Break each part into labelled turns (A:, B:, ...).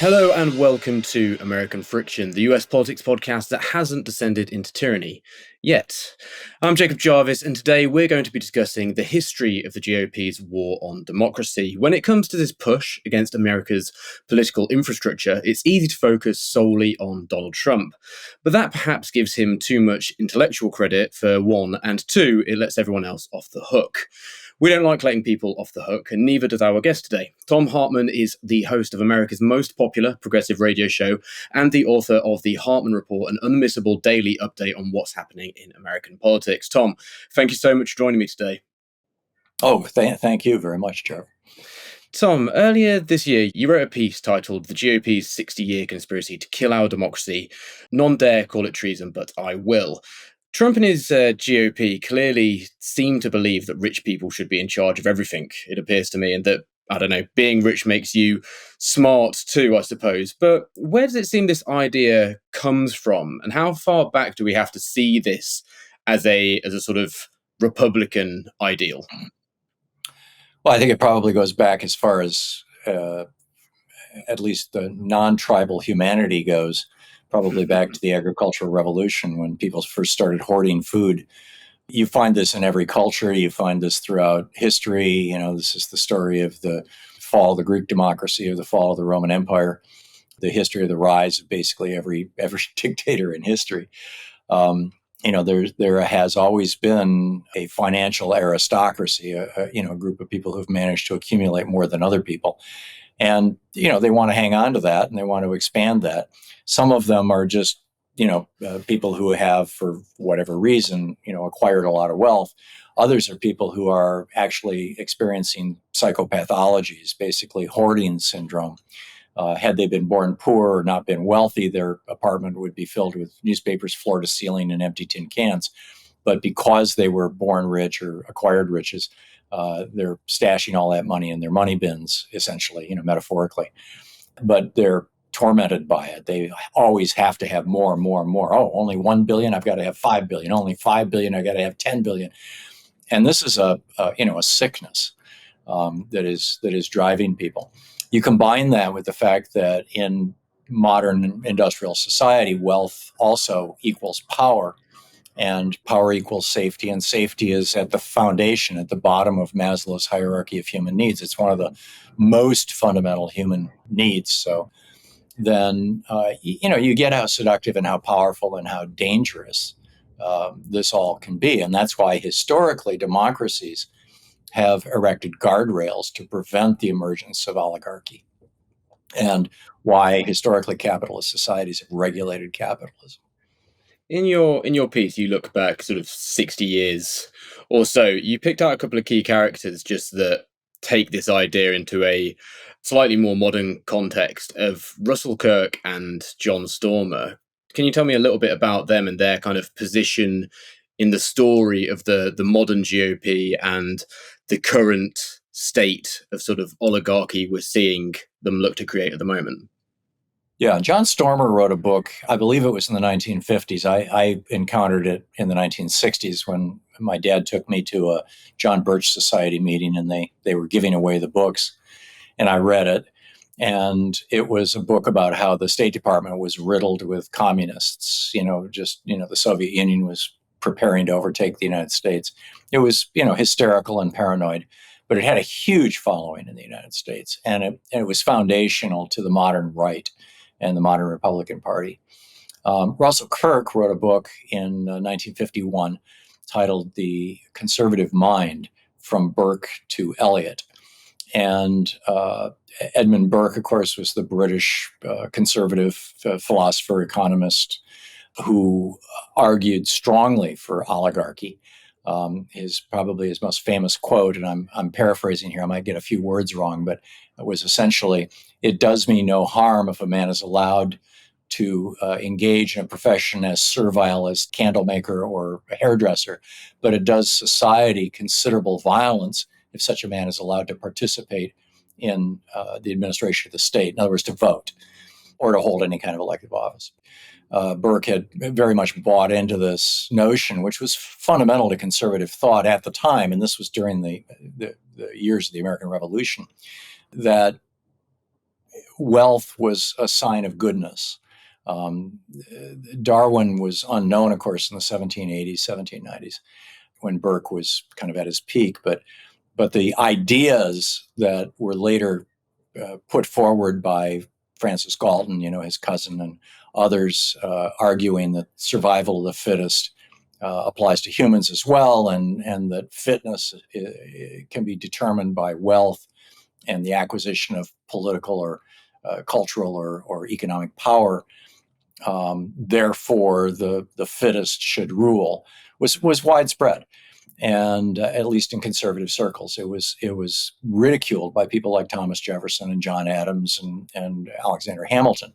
A: Hello and welcome to American Friction, the US politics podcast that hasn't descended into tyranny yet. I'm Jacob Jarvis, and today we're going to be discussing the history of the GOP's war on democracy. When it comes to this push against America's political infrastructure, it's easy to focus solely on Donald Trump. But that perhaps gives him too much intellectual credit, for one, and two, it lets everyone else off the hook. We don't like letting people off the hook, and neither does our guest today. Thom Hartmann is the host of America's most popular progressive radio show and the author of the Hartmann Report, an unmissable daily update on what's happening in American politics. Thom, thank you so much for joining me today.
B: Oh, thank you very much, Jarv.
A: Thom, earlier this year, you wrote a piece titled The GOP's 60-Year Conspiracy to Kill Our Democracy. None dare call it treason, but I will. Trump and his GOP clearly seem to believe that rich people should be in charge of everything, it appears to me, and that, I don't know, being rich makes you smart too, I suppose. But where does it seem this idea comes from, and how far back do we have to see this as a sort of Republican ideal?
B: Well, I think it probably goes back as far as at least the non-tribal humanity goes, probably back to the agricultural revolution when people first started hoarding food. You find this in every culture. You find this throughout history. You know, this is the story of the fall of the Greek democracy, or the fall of the Roman Empire, the history of the rise of basically every dictator in history. There has always been a financial aristocracy, a group of people who've managed to accumulate more than other people. And, they want to hang on to that and they want to expand that. Some of them are just, people who have, for whatever reason, acquired a lot of wealth. Others are people who are actually experiencing psychopathologies, basically hoarding syndrome. Had they been born poor or not been wealthy, their apartment would be filled with newspapers floor to ceiling and empty tin cans. But because they were born rich or acquired riches, they're stashing all that money in their money bins, essentially, metaphorically. But they're tormented by it. They always have to have more and more and more. Oh, only 1 billion, I've got to have 5 billion. Only 5 billion, I've got to have 10 billion. And this is a sickness that is driving people. You combine that with the fact that in modern industrial society, wealth also equals power, and power equals safety, and safety is at the foundation, at the bottom of Maslow's hierarchy of human needs. It's one of the most fundamental human needs. So then, you get how seductive and how powerful and how dangerous this all can be. And that's why historically democracies have erected guardrails to prevent the emergence of oligarchy, and why historically capitalist societies have regulated capitalism.
A: In your piece, you look back sort of 60 years or so. You picked out a couple of key characters just that take this idea into a slightly more modern context of Russell Kirk and John Stormer. Can you tell me a little bit about them and their kind of position in the story of the modern GOP and the current state of sort of oligarchy we're seeing them look to create at the moment?
B: Yeah, John Stormer wrote a book, I believe it was in the 1950s. I encountered it in the 1960s when my dad took me to a John Birch Society meeting, and they were giving away the books, and I read it. And it was a book about how the State Department was riddled with communists. The Soviet Union was preparing to overtake the United States. It was, hysterical and paranoid, but it had a huge following in the United States, and it was foundational to the modern right and the modern Republican Party. Russell Kirk wrote a book in 1951 titled The Conservative Mind, From Burke to Eliot. And Edmund Burke, of course, was the British conservative philosopher, economist, who argued strongly for oligarchy. Probably his most famous quote, and I'm paraphrasing here, I might get a few words wrong, but it was essentially, "It does me no harm if a man is allowed to engage in a profession as servile as candlemaker or a hairdresser, but it does society considerable violence if such a man is allowed to participate in the administration of the state," in other words, to vote or to hold any kind of elective office. Burke had very much bought into this notion, which was fundamental to conservative thought at the time, and this was during the years of the American Revolution, that wealth was a sign of goodness. Um, Darwin was unknown, of course, in the 1780s, 1790s, when Burke was kind of at his peak. But the ideas that were later put forward by Francis Galton, his cousin, and others, arguing that survival of the fittest applies to humans as well, and that fitness can be determined by wealth and the acquisition of political or cultural or economic power. Therefore, the fittest should rule was widespread, and at least in conservative circles, it was ridiculed by people like Thomas Jefferson and John Adams and Alexander Hamilton.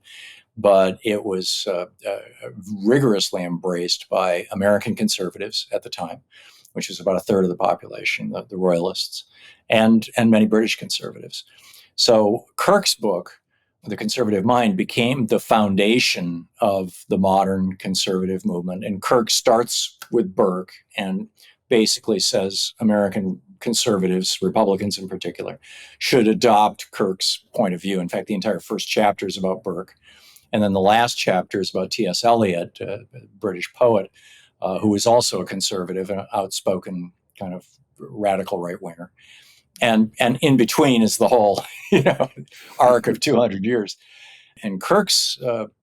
B: But it was rigorously embraced by American conservatives at the time, which was about a third of the population, the Royalists, and many British conservatives. So Kirk's book, The Conservative Mind, became the foundation of the modern conservative movement. And Kirk starts with Burke and basically says American conservatives, Republicans in particular, should adopt Kirk's point of view. In fact, the entire first chapter is about Burke. And then the last chapter is about T.S. Eliot, a British poet, who was also a conservative and outspoken kind of radical right-winger. And in between is the whole, arc of 200 years. And Kirk's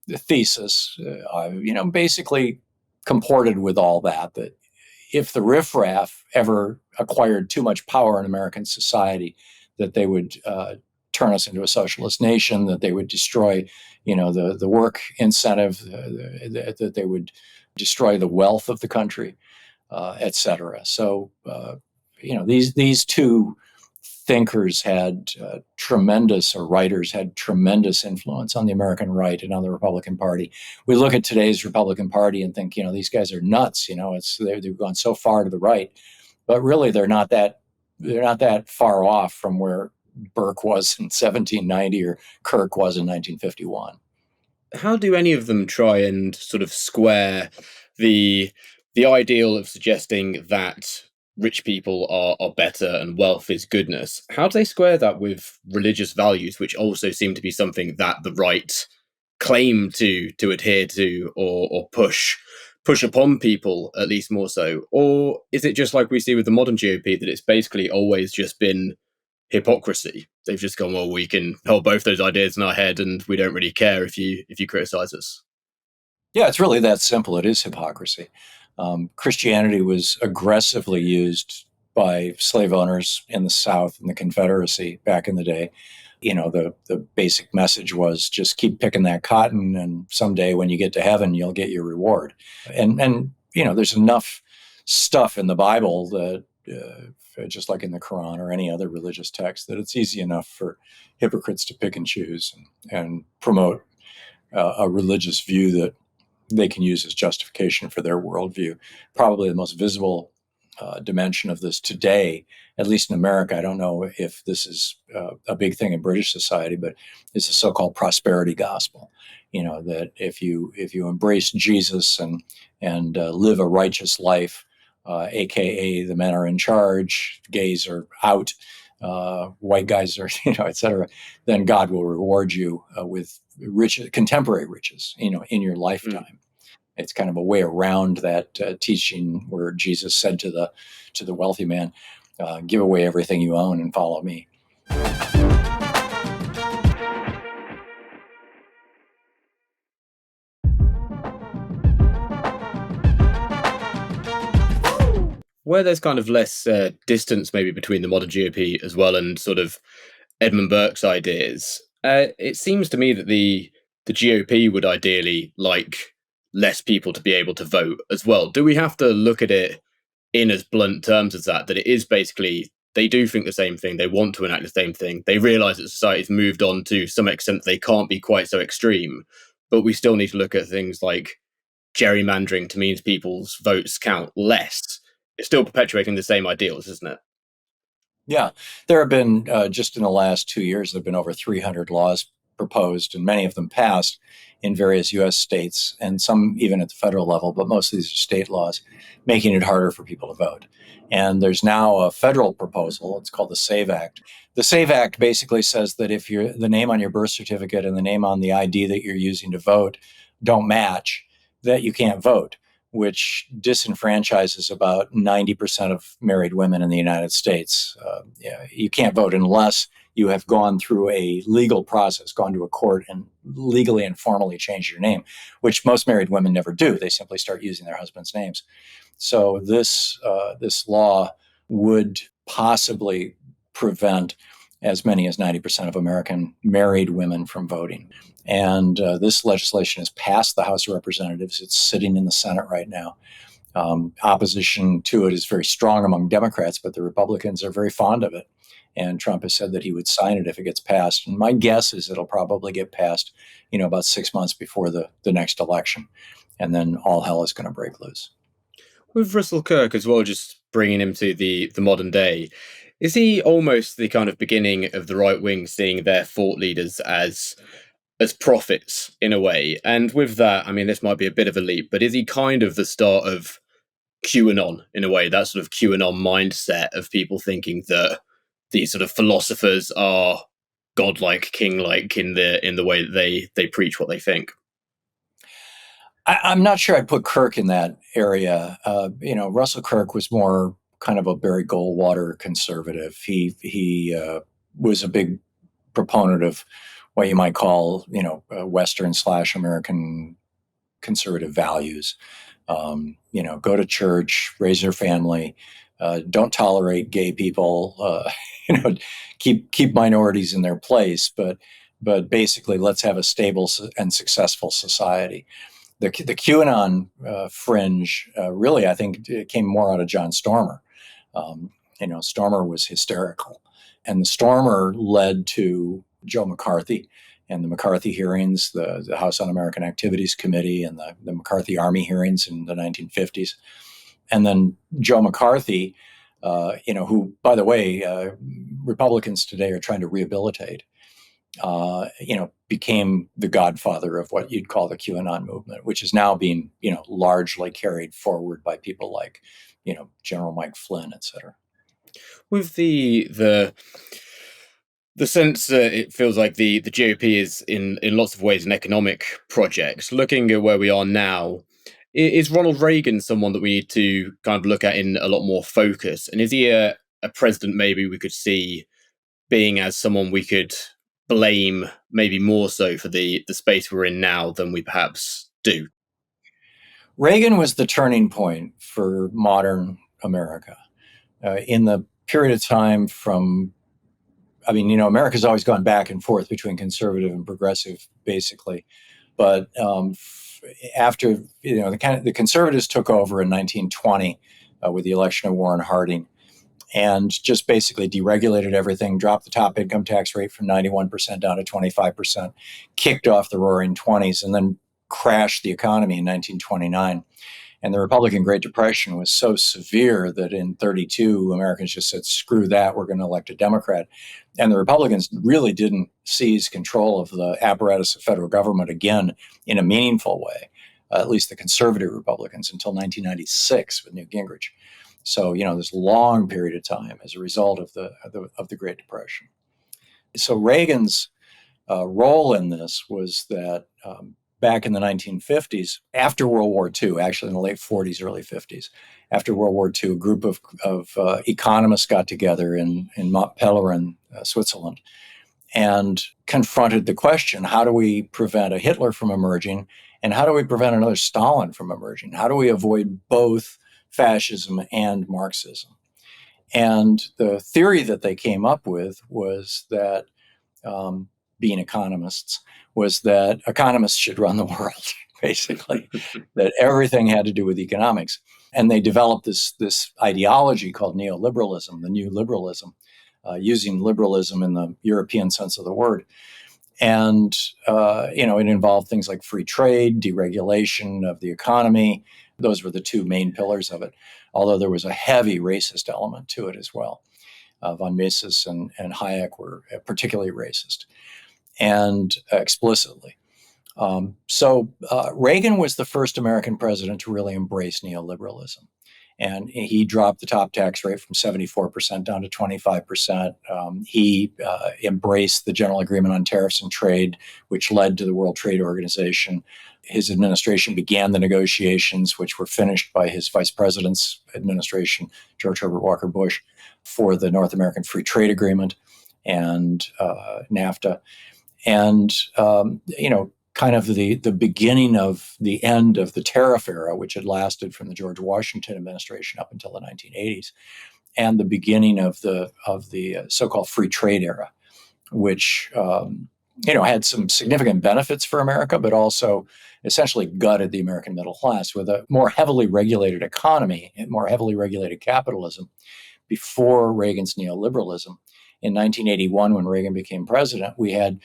B: thesis, basically comported with all that if the riffraff ever acquired too much power in American society, that they would turn us into a socialist nation, that they would destroy, the work incentive, that they would destroy the wealth of the country, et cetera. So, these two thinkers had writers had tremendous influence on the American right and on the Republican Party. We look at today's Republican Party and think, these guys are nuts. They've gone so far to the right, but really they're not that far off from where Burke was in 1790 or Kirk was in 1951.
A: How do any of them try and sort of square the ideal of suggesting that rich people are better and wealth is goodness? How do they square that with religious values, which also seem to be something that the right claim to adhere to or push upon people, at least more so? Or is it just like we see with the modern GOP, that it's basically always just been hypocrisy? They've just gone, well, we can hold both those ideas in our head and we don't really care if you criticize us.
B: Yeah, it's really that simple. It is hypocrisy. Christianity was aggressively used by slave owners in the South and the Confederacy back in the day. The basic message was just keep picking that cotton, and someday when you get to heaven, you'll get your reward. And there's enough stuff in the Bible that, just like in the Quran or any other religious text, that it's easy enough for hypocrites to pick and choose and promote a religious view that they can use as justification for their worldview. Probably the most visible dimension of this today, at least in America, I don't know if this is a big thing in British society, but it's the so-called prosperity gospel. That if you embrace Jesus and live a righteous life, aka the men are in charge, gays are out, white guys are, et cetera, then God will reward you with contemporary riches, in your lifetime. It's kind of a way around that teaching where Jesus said to the wealthy man, give away everything you own and follow me.
A: Where there's kind of less distance maybe between the modern GOP as well and sort of Edmund Burke's ideas, it seems to me that the GOP would ideally like less people to be able to vote as well. Do we have to look at it in as blunt terms as that it is basically they do think the same thing, they want to enact the same thing, they realise that society's moved on to some extent they can't be quite so extreme, but we still need to look at things like gerrymandering to mean people's votes count less? It's still perpetuating the same ideals, isn't it?
B: Yeah, there have been, just in the last 2 years, there have been over 300 laws proposed and many of them passed in various U.S. states, and some even at the federal level, but most of these are state laws, making it harder for people to vote. And there's now a federal proposal. It's called the SAVE Act. The SAVE Act basically says that if the name on your birth certificate and the name on the ID that you're using to vote don't match, that you can't vote, which disenfranchises about 90% of married women in the United States. You can't vote unless you have gone through a legal process, gone to a court and legally and formally changed your name, which most married women never do. They simply start using their husband's names. So this law would possibly prevent as many as 90% of American married women from voting. And this legislation has passed the House of Representatives. It's sitting in the Senate right now. Opposition to it is very strong among Democrats, but the Republicans are very fond of it. And Trump has said that he would sign it if it gets passed. And my guess is it'll probably get passed, about 6 months before the next election. And then all hell is going to break loose.
A: With Russell Kirk as well, just bringing him to the modern day, is he almost the kind of beginning of the right wing seeing their thought leaders as prophets in a way? And with that, I mean, this might be a bit of a leap, but is he kind of the start of QAnon in a way, that sort of QAnon mindset of people thinking that these sort of philosophers are godlike, king-like in the way that they preach what they think?
B: I'm not sure I'd put Kirk in that area. Russell Kirk was more kind of a Barry Goldwater conservative. He was a big proponent of what you might call, Western/American conservative values. Go to church, raise your family, don't tolerate gay people, keep minorities in their place, but basically let's have a stable and successful society. The QAnon fringe really, I think, it came more out of John Stormer. Stormer was hysterical, and the Stormer led to Joe McCarthy and the McCarthy hearings, the House Un-American Activities Committee, and the McCarthy Army hearings in the 1950s. And then Joe McCarthy, who, by the way, Republicans today are trying to rehabilitate, became the godfather of what you'd call the QAnon movement, which is now being, largely carried forward by people like, General Mike Flynn, et cetera.
A: With the sense that it feels like the GOP is in lots of ways an economic project. Looking at where we are now, is Ronald Reagan someone that we need to kind of look at in a lot more focus? And is he a president maybe we could see being as someone we could blame maybe more so for the space we're in now than we perhaps do?
B: Reagan was the turning point for modern America. In the period of time America's always gone back and forth between conservative and progressive, basically. But after, the conservatives took over in 1920 with the election of Warren Harding, and just basically deregulated everything, dropped the top income tax rate from 91% down to 25%, kicked off the roaring 20s, and then crashed the economy in 1929. And the Republican Great Depression was so severe that in 32, Americans just said, screw that, we're going to elect a Democrat. And the Republicans really didn't seize control of the apparatus of federal government again in a meaningful way, at least the conservative Republicans, until 1996 with Newt Gingrich. So, this long period of time as a result of the Great Depression. So Reagan's role in this was that back in the 1950s, after World War II, actually in the late 40s, early 50s, after World War II, a group of economists got together in Mont Pelerin, Switzerland, and confronted the question, how do we prevent a Hitler from emerging, and how do we prevent another Stalin from emerging? How do we avoid both fascism and Marxism? And the theory that they came up with was that, being economists, was that economists should run the world, basically, that everything had to do with economics. And they developed this ideology called neoliberalism, the new liberalism, using liberalism in the European sense of the word. And, it involved things like free trade, deregulation of the economy. Those were the two main pillars of it, although there was a heavy racist element to it as well. Von Mises and Hayek were particularly racist, and explicitly. Reagan was the first American president to really embrace neoliberalism. And he dropped the top tax rate from 74% down to 25%. He embraced the General Agreement on Tariffs and Trade, which led to the World Trade Organization. His administration began the negotiations, which were finished by his vice president's administration, George Herbert Walker Bush, for the North American Free Trade Agreement and NAFTA. And, kind of the beginning of the end of the tariff era, which had lasted from the George Washington administration up until the 1980s, and the beginning of the so-called free trade era, which had some significant benefits for America, but also essentially gutted the American middle class with a more heavily regulated economy and more heavily regulated capitalism before Reagan's neoliberalism. In 1981, when Reagan became president, we had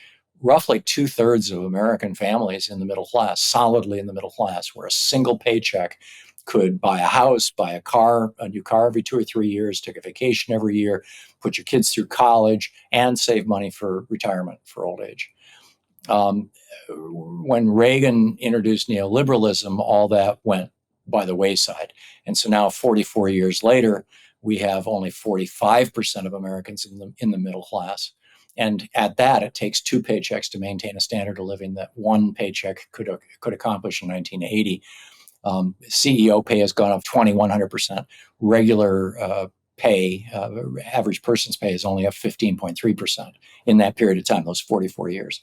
B: roughly 2/3 of American families in the middle class, solidly in the middle class, where a single paycheck could buy a house, buy a new car every 2 or 3 years, take a vacation every year, put your kids through college, and save money for retirement for old age. When Reagan introduced neoliberalism, all that went by the wayside. And so now, 44 years later, we have only 45% of Americans in the middle class. And at that, it takes 2 paychecks to maintain a standard of living that 1 paycheck could accomplish in 1980. CEO pay has gone up 2,100%. Regular pay, average person's pay, is only up 15.3% in that period of time, those 44 years.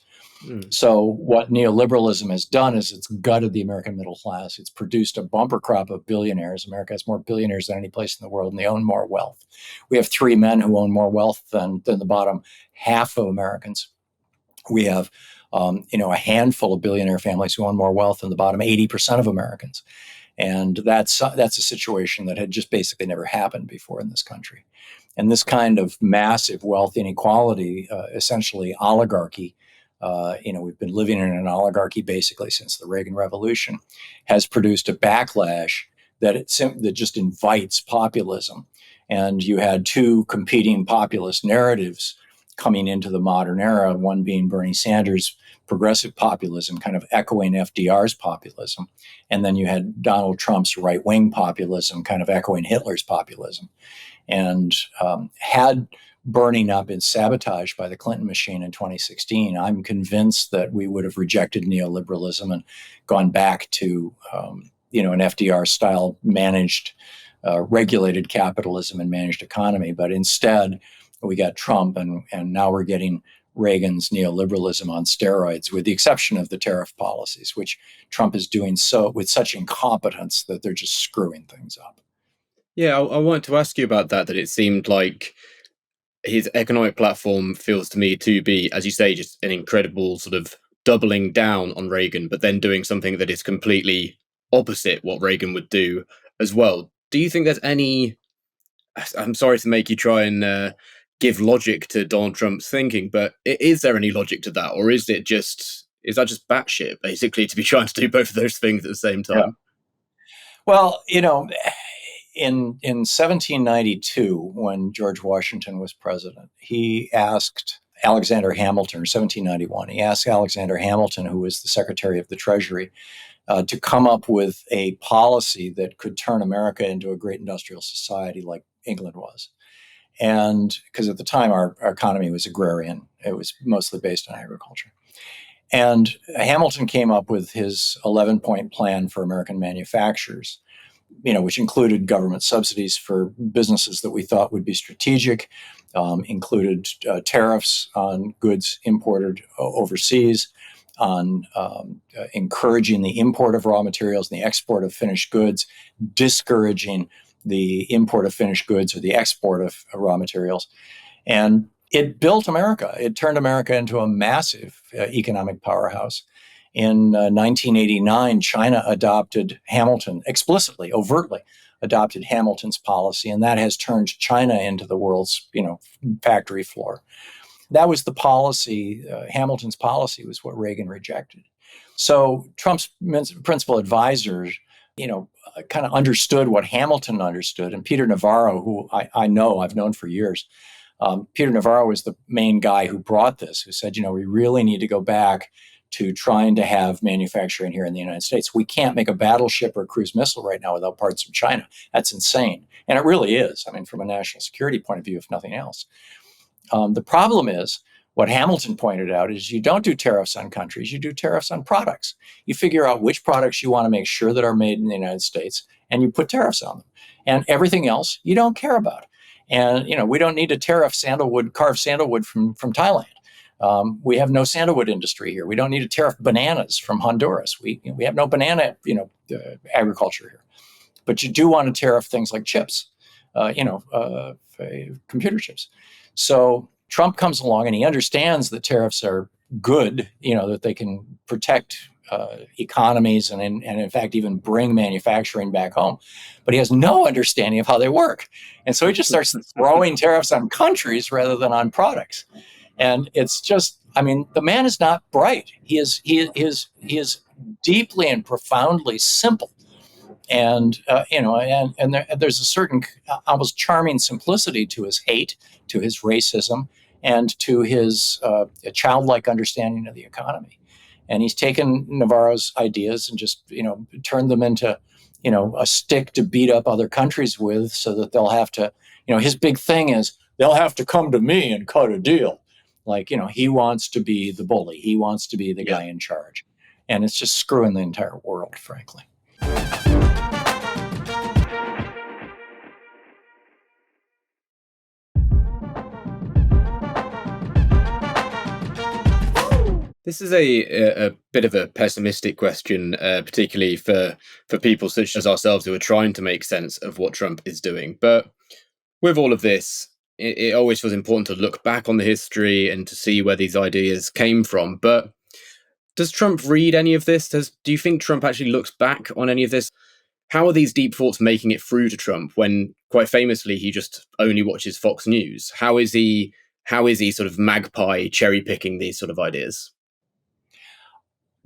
B: So what neoliberalism has done is it's gutted the American middle class. It's produced a bumper crop of billionaires. America has more billionaires than any place in the world, and they own more wealth. We have 3 men who own more wealth than the bottom half of Americans. We have a handful of billionaire families who own more wealth than the bottom 80% of Americans. And that's a situation that had just basically never happened before in this country. And this kind of massive wealth inequality, essentially oligarchy, we've been living in an oligarchy basically since the Reagan Revolution, has produced a backlash that just invites populism. And you had 2 competing populist narratives coming into the modern era, one being Bernie Sanders' progressive populism, kind of echoing FDR's populism. And then you had Donald Trump's right-wing populism, kind of echoing Hitler's populism. And had Bernie not been sabotaged by the Clinton machine in 2016, I'm convinced that we would have rejected neoliberalism and gone back to, an FDR-style managed, regulated capitalism and managed economy. But instead, we got Trump, and now we're getting Reagan's neoliberalism on steroids, with the exception of the tariff policies, which Trump is doing so with such incompetence that they're just screwing things up.
A: Yeah, I wanted to ask you about that it seemed like his economic platform feels to me to be, as you say, just an incredible sort of doubling down on Reagan, but then doing something that is completely opposite what Reagan would do as well. Do you think there's any, I'm sorry to make you try and give logic to Donald Trump's thinking, but is there any logic to that? Or is that just batshit, basically, to be trying to do both of those things at the same time?
B: Yeah. Well, in 1792, when George Washington was president, he asked Alexander Hamilton, or 1791, he asked Alexander Hamilton, who was the Secretary of the Treasury, to come up with a policy that could turn America into a great industrial society like England was. And because at the time our economy was agrarian, it was mostly based on agriculture. And Hamilton came up with his 11-point plan for American manufacturers, which included government subsidies for businesses that we thought would be strategic, included tariffs on goods imported overseas, on encouraging the import of raw materials and the export of finished goods, discouraging the import of finished goods or the export of raw materials. And it built America. It turned America into a massive economic powerhouse. In 1989, China adopted Hamilton, explicitly, overtly adopted Hamilton's policy, and that has turned China into the world's, factory floor. That was the policy. Hamilton's policy was what Reagan rejected. So Trump's principal advisors, kind of understood what Hamilton understood. And Peter Navarro, who I've known for years, Peter Navarro was the main guy who brought this, who said, we really need to go back to trying to have manufacturing here in the United States. We can't make a battleship or a cruise missile right now without parts from China. That's insane. And it really is. I mean, from a national security point of view, if nothing else. The problem is, what Hamilton pointed out is you don't do tariffs on countries, you do tariffs on products. You figure out which products you want to make sure that are made in the United States, and you put tariffs on them. And everything else you don't care about. And we don't need to tariff sandalwood, carved sandalwood from Thailand. We have no sandalwood industry here. We don't need to tariff bananas from Honduras. We have no banana agriculture here. But you do want to tariff things like chips, computer chips. So Trump comes along and he understands that tariffs are good, that they can protect economies and in fact even bring manufacturing back home. But he has no understanding of how they work. And so he just starts throwing tariffs on countries rather than on products. And it's just, the man is not bright. He is deeply and profoundly simple. And there's a certain almost charming simplicity to his hate, to his racism, and to his childlike understanding of the economy. And he's taken Navarro's ideas and just turned them into a stick to beat up other countries with, so that they'll have to his big thing is they'll have to come to me and cut a deal. Like he wants to be the bully. He wants to be the guy in charge, and it's just screwing the entire world, frankly.
A: This is a bit of a pessimistic question, particularly for people such as ourselves who are trying to make sense of what Trump is doing. But with all of this, it always feels important to look back on the history and to see where these ideas came from. But does Trump read any of this? Do you think Trump actually looks back on any of this? How are these deep thoughts making it through to Trump when, quite famously, he just only watches Fox News? How is he sort of magpie cherry picking these sort of ideas?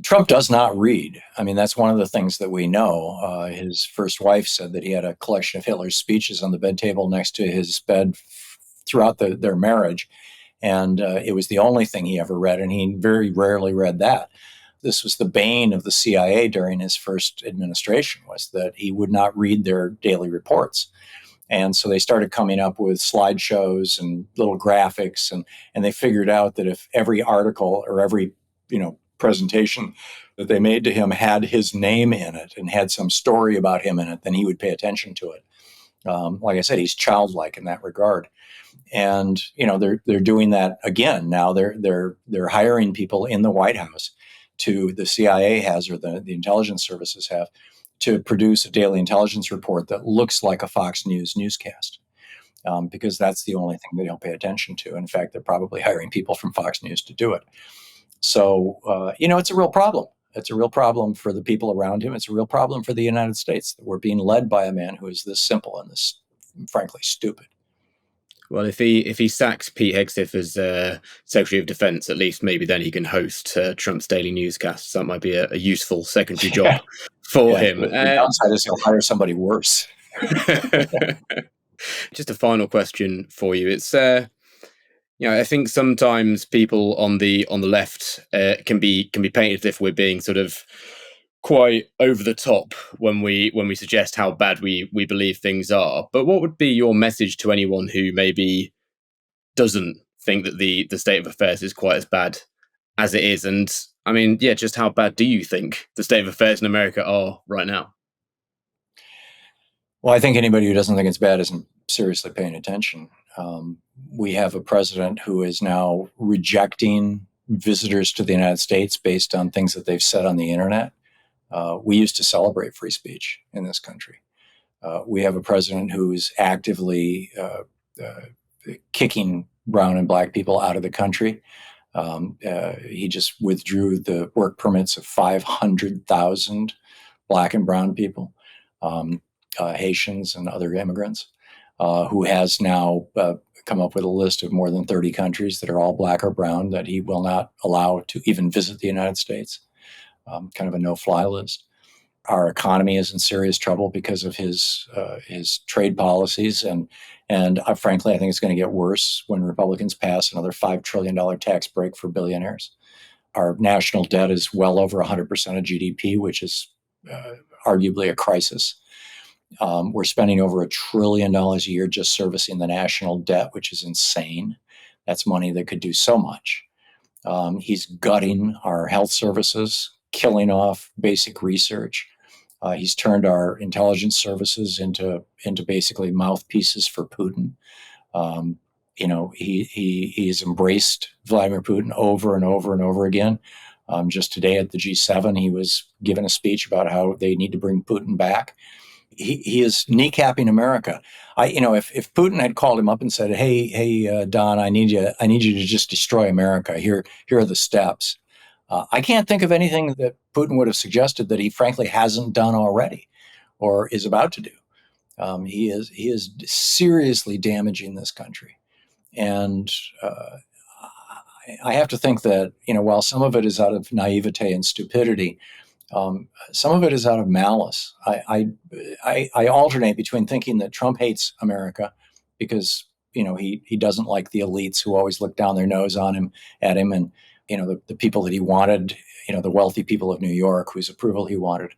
B: Trump does not read. That's one of the things that we know. His first wife said that he had a collection of Hitler's speeches on the bed table next to his bed throughout their marriage. And it was the only thing he ever read, and he very rarely read that. This was the bane of the CIA during his first administration, was that he would not read their daily reports. And so they started coming up with slideshows and little graphics, and they figured out that if every article or every presentation that they made to him had his name in it and had some story about him in it, then he would pay attention to it. Like I said, he's childlike in that regard. And they're doing that again now. They're hiring people in the White House the CIA has, or the intelligence services have, to produce a daily intelligence report that looks like a Fox News newscast, because that's the only thing they don't pay attention to. In fact, they're probably hiring people from Fox News to do it. So, it's a real problem. It's a real problem for the people around him. It's a real problem for the United States that we're being led by a man who is this simple and this, frankly, stupid.
A: Well, if he sacks Pete Hegseth as Secretary of Defense, at least maybe then he can host Trump's daily newscasts. That might be a useful secondary job for him.
B: The downside is he'll hire somebody worse.
A: Just a final question for you. It's I think sometimes people on the left can be painted as if we're being sort of quite over the top when we suggest how bad we believe things are. But what would be your message to anyone who maybe doesn't think that the state of affairs is quite as bad as it is? And just how bad do you think the state of affairs in America are right now?
B: Well, I think anybody who doesn't think it's bad isn't seriously paying attention. We have a president who is now rejecting visitors to the United States based on things that they've said on the internet. We used to celebrate free speech in this country. We have a president who's actively kicking brown and black people out of the country. He just withdrew the work permits of 500,000 black and brown people, Haitians and other immigrants, who has now come up with a list of more than 30 countries that are all black or brown that he will not allow to even visit the United States. Kind of a no-fly list. Our economy is in serious trouble because of his trade policies, and frankly, I think it's going to get worse when Republicans pass another $5 trillion tax break for billionaires. Our national debt is well over 100% of GDP, which is arguably a crisis. We're spending over $1 trillion a year just servicing the national debt, which is insane. That's money that could do so much. He's gutting our health services, killing off basic research. He's turned our intelligence services into basically mouthpieces for Putin. He's embraced Vladimir Putin over and over and over again. Just today at the G7, he was giving a speech about how they need to bring Putin back. He is kneecapping America. If Putin had called him up and said, "Hey, Don, I need you to just destroy America. Here are the steps." I can't think of anything that Putin would have suggested that he frankly hasn't done already or is about to do. He is seriously damaging this country, and I have to think that while some of it is out of naivete and stupidity, some of it is out of malice. I alternate between thinking that Trump hates America because he doesn't like the elites who always look down their nose at him, and the people that he wanted, the wealthy people of New York whose approval he wanted.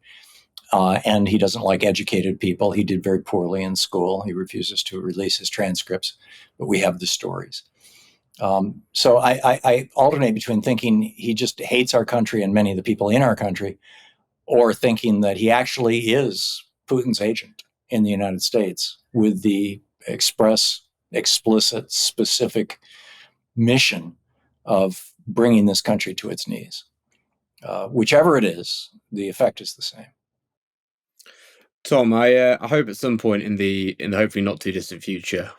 B: And he doesn't like educated people. He did very poorly in school. He refuses to release his transcripts, but we have the stories. So I alternate between thinking he just hates our country and many of the people in our country, or thinking that he actually is Putin's agent in the United States with the explicit, specific mission of bringing this country to its knees. Whichever it is, the effect is the same.
A: Thom, I hope at some point in the hopefully not too distant future,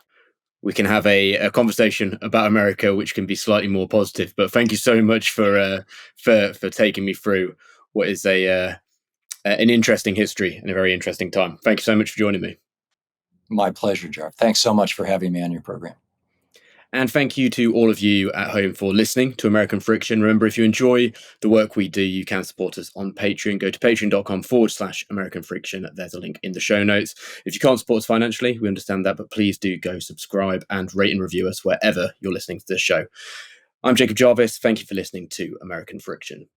A: we can have a conversation about America, which can be slightly more positive. But thank you so much for taking me through what is an interesting history and a very interesting time. Thank you so much for joining me.
B: My pleasure, Jarv. Thanks so much for having me on your program.
A: And thank you to all of you at home for listening to American Friction. Remember, if you enjoy the work we do, you can support us on Patreon. Go to patreon.com/American Friction. There's a link in the show notes. If you can't support us financially, we understand that, but please do go subscribe and rate and review us wherever you're listening to this show. I'm Jacob Jarvis. Thank you for listening to American Friction.